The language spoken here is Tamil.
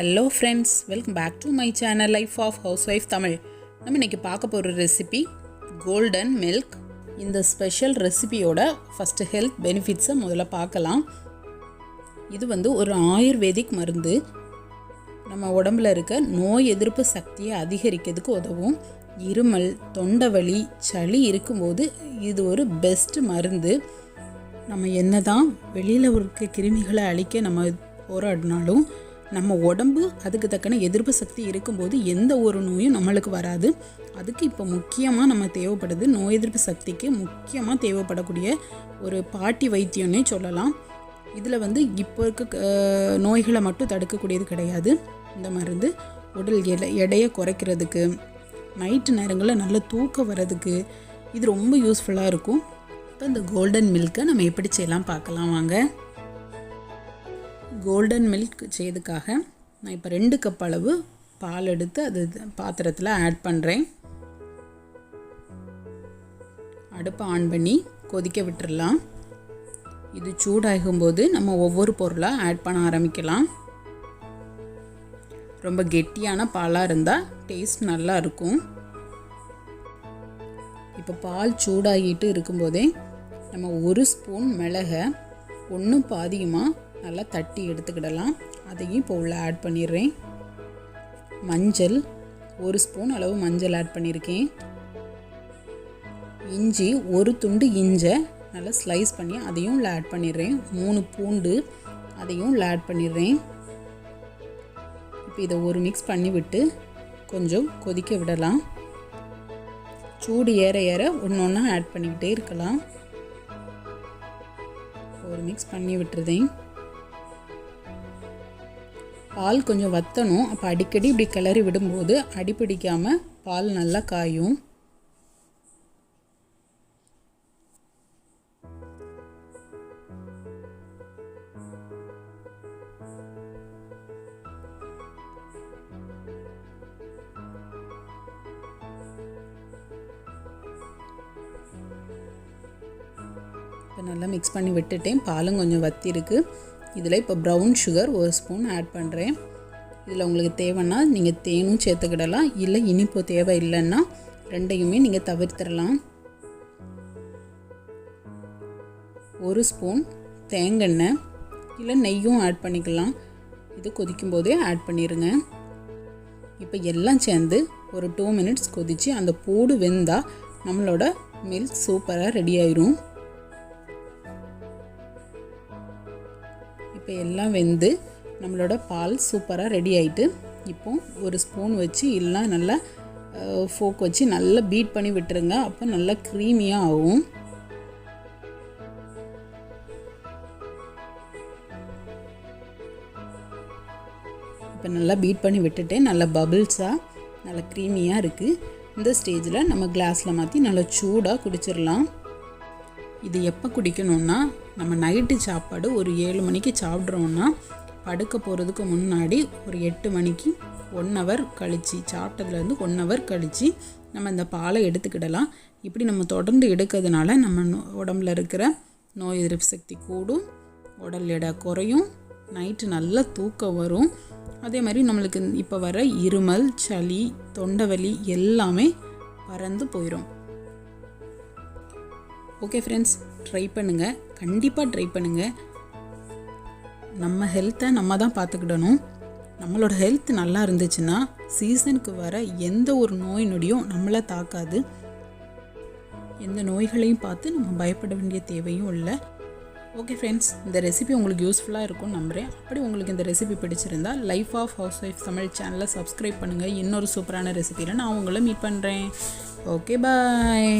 Hello friends, welcome back to my channel life of housewife Tamil. நம்ம இன்றைக்கி பார்க்க போகிற ரெசிபி கோல்டன் மில்க். இந்த ஸ்பெஷல் ரெசிபியோட ஃபஸ்ட்டு ஹெல்த் பெனிஃபிட்ஸை முதல்ல பார்க்கலாம். இது ஒரு ஆயுர்வேதிக் மருந்து. நம்ம உடம்புல இருக்க நோய் எதிர்ப்பு சக்தியை அதிகரிக்கிறதுக்கு உதவும். இருமல், தொண்டை வலி, சளி இருக்கும்போது இது ஒரு பெஸ்ட் மருந்து. நம்ம என்ன தான் வெளியில் இருக்க கிருமிகளை அழிக்க நம்ம போராடினாலும் நம்ம உடம்பு அதுக்கு தக்கன எதிர்ப்பு சக்தி இருக்கும்போது எந்த ஒரு நோயும் நம்மளுக்கு வராது. அதுக்கு இப்போ முக்கியமாக நம்ம தேவைப்படுது, நோய் எதிர்ப்பு சக்திக்கு முக்கியமாக தேவைப்படக்கூடிய ஒரு பாட்டி வைத்தியம்னே சொல்லலாம். இதில் இப்போ இருக்க நோய்களை மட்டும் தடுக்கக்கூடியது கிடையாது. இந்த மருந்து உடல் எடையை குறைக்கிறதுக்கு, நைட்டு நேரங்களில் நல்ல தூக்கம் வர்றதுக்கு இது ரொம்ப யூஸ்ஃபுல்லாக இருக்கும். இப்போ இந்த கோல்டன் மில்க்கை நம்ம எப்படி செய்யலாம் பார்க்கலாம் வாங்க. கோல்டன் மில்க் செய்யறதுக்காக நான் இப்போ 2 கப் அளவு பால் எடுத்து அது பாத்திரத்தில் ஆட் பண்ணுறேன். அடுப்பை ஆன் பண்ணி கொதிக்க விட்டுடலாம். இது சூடாகும்போது நம்ம ஒவ்வொரு பொருளாக ஆட் பண்ண ஆரம்பிக்கலாம். ரொம்ப கெட்டியான பாலாக இருந்தால் டேஸ்ட் நல்லா இருக்கும். இப்போ பால் சூடாகிட்டு இருக்கும்போதே நம்ம 1 ஸ்பூன் மிளகை ஒன்றும் பாதியமாக நல்லா தட்டி எடுத்துக்கிடலாம். அதையும் இப்போ உள்ள ஆட் பண்ணிடுறேன். மஞ்சள் 1 ஸ்பூன் அளவு மஞ்சள் ஆட் பண்ணியிருக்கேன். இஞ்சி 1 துண்டு இஞ்சை நல்லா ஸ்லைஸ் பண்ணி அதையும் உள்ள ஆட் பண்ணிடுறேன். 3 பூண்டு அதையும் உள்ள ஆட் பண்ணிடுறேன். இப்போ இதை ஒரு மிக்ஸ் பண்ணி விட்டு கொஞ்சம் கொதிக்க விடலாம். சூடு ஏற ஏற ஒன்று ஒன்றா ஆட் பண்ணிக்கிட்டே இருக்கலாம். ஒரு மிக்ஸ் பண்ணி விட்டுருதேன். பால் கொஞ்சம் வற்றணும். அப்போ அடிக்கடி இப்படி கிளறி விடும்போது அடிப்பிடிக்காமல் பால் நல்லா காயும். இப்போ நல்லா மிக்ஸ் பண்ணி விட்டுட்டேன். பாலும் கொஞ்சம் வற்றிருக்கு. இதில் இப்போ ப்ரௌன் சுகர் 1 ஸ்பூன் ஆட் பண்ணுறேன். இதில் உங்களுக்கு தேவைன்னா நீங்கள் தேனும் சேர்த்துக்கிடலாம், இல்லை இனிப்பு தேவை இல்லைன்னா ரெண்டையுமே நீங்கள் தவிர்த்திடலாம். 1 ஸ்பூன் தேங்காய் இல்லை நெய்யும் ஆட் பண்ணிக்கலாம். இது கொதிக்கும் போதே ஆட் பண்ணிடுங்க. இப்போ எல்லாம் சேர்ந்து ஒரு 2 மினிட்ஸ் கொதித்து அந்த பூடு வெந்தால் நம்மளோட மில்க் சூப்பராக ரெடி ஆயிரும். இப்போ எல்லாம் வெந்து நம்மளோட பால் சூப்பராக ரெடி ஆகிட்டு, இப்போ 1 ஸ்பூன் வச்சு இல்லை நல்லா ஃபோக் வச்சு நல்லா பீட் பண்ணி விட்டுருங்க. அப்போ நல்லா க்ரீமியாக ஆகும். இப்போ நல்லா பீட் பண்ணி விட்டுட்டேன். நல்லா பபிள்ஸாக நல்லா க்ரீமியாக இருக்குது. இந்த ஸ்டேஜில் நம்ம கிளாஸில் மாற்றி நல்லா சூடாக குடிச்சிடலாம். இது எப்போ குடிக்கணும்னா, நம்ம நைட்டு சாப்பாடு ஒரு 7 மணிக்கு சாப்பிட்றோன்னா படுக்க போகிறதுக்கு முன்னாடி ஒரு 8 மணிக்கு 1 ஹவர் கழித்து, சாப்பிட்டதுலேருந்து 1 ஹவர் கழித்து நம்ம இந்த பாலை எடுத்துக்கிடலாம். இப்படி நம்ம தொடர்ந்து எடுக்கிறதுனால நம்ம உடம்புல இருக்கிற நோய் எதிர்ப்பு சக்தி கூடும், உடல் எடை குறையும், நைட்டு நல்லா தூக்கம் வரும். அதே மாதிரி நம்மளுக்கு இப்போ வர இருமல், சளி, தொண்டை வலி எல்லாமே பறந்து போயிடும். ஓகே ஃப்ரெண்ட்ஸ், ட்ரை பண்ணுங்கள், கண்டிப்பாக ட்ரை பண்ணுங்கள். நம்ம ஹெல்த்தை நம்ம தான் பார்த்துக்கிடணும். நம்மளோட ஹெல்த் நல்லா இருந்துச்சுன்னா சீசனுக்கு வர எந்த ஒரு நோய் நொடியும் நம்மளை தாக்காது. எந்த நோய்களையும் பார்த்து நம்ம பயப்பட வேண்டிய தேவையும் இல்லை. ஓகே ஃப்ரெண்ட்ஸ், இந்த ரெசிபி உங்களுக்கு யூஸ்ஃபுல்லாக இருக்கும்னு நம்புகிறேன். அப்படி உங்களுக்கு இந்த ரெசிபி பிடிச்சிருந்தா life of housewife Tamil சேனலை சப்ஸ்கிரைப் பண்ணுங்கள். இன்னொரு சூப்பரான ரெசிபியில் நான் உங்களை மீட் பண்ணுறேன். ஓகே, பாய்.